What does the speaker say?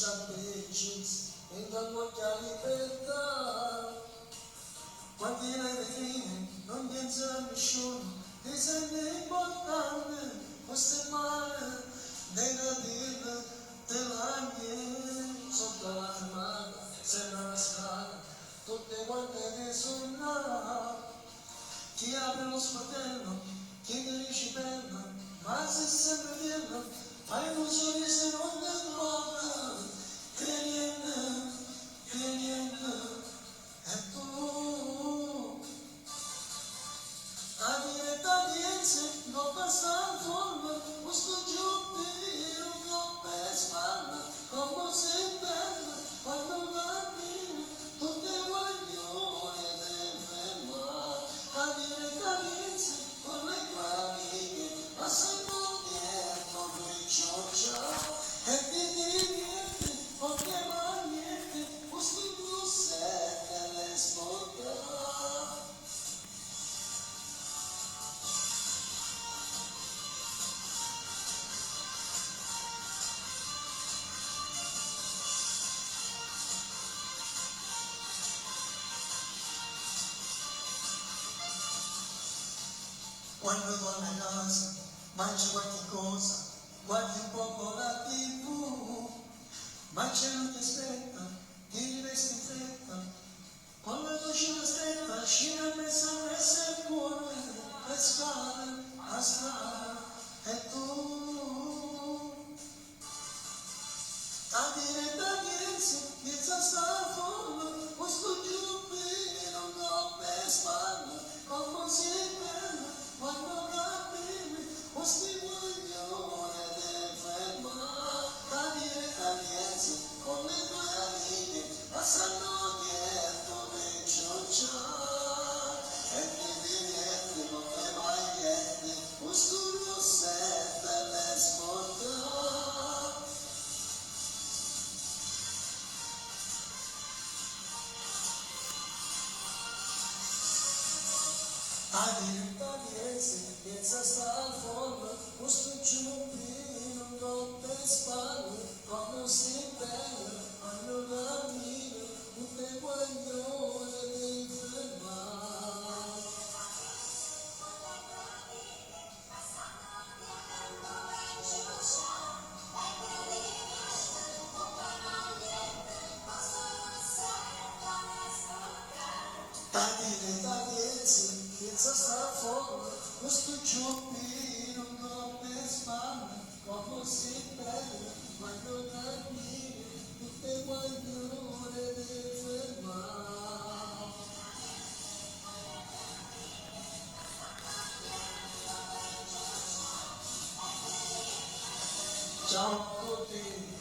patience, and done what libertà. Quanti lei fine, non piensa nessuno, ti sembra importante, questo è male, negativa, te la niente, sotto l'armata, sembra la strada, tutte quante che sono là. Chi apre lo sportello, chi ti dice bella, ma se sempre pieno, fai un sorriso e non ti importa, che niente, e tu. A diretta di esse, non basta forma, questo giubbino, non per spalla, come sei bella, quando cammini, tutte guaglione del fermare. A diretta di esse, con le famiglie, ma sempre dietro lui cioccia, e ti niente, non chiama niente, questo blues è le sporta. Quando torna a casa, mangia qualche cosa, guardi un poco la TV, ma c'è non ti aspetta, ti rivesti in fretta, con la cucina stretta, scina messa il cuore, per strada, a strada, e tu. A diretta piensa sta forma, questo giubbino non per spalla, come si bella, quando cammini, questi guaglione del fermare. A diretta con le tue amiche, passano dietro le ciocciate, e ti niente, non te mai niente, questo rossetto e le sporta. A diretta piensa sta forma, questo giubbino non per spalle, quando si bella, quando cammina, tutte guaglione devi fermare. A diretta piensa sta forma, questo giubbino non per spalle, quando si bella, quando cammini, tutte guaglione devi fermare. Ciao a tutti.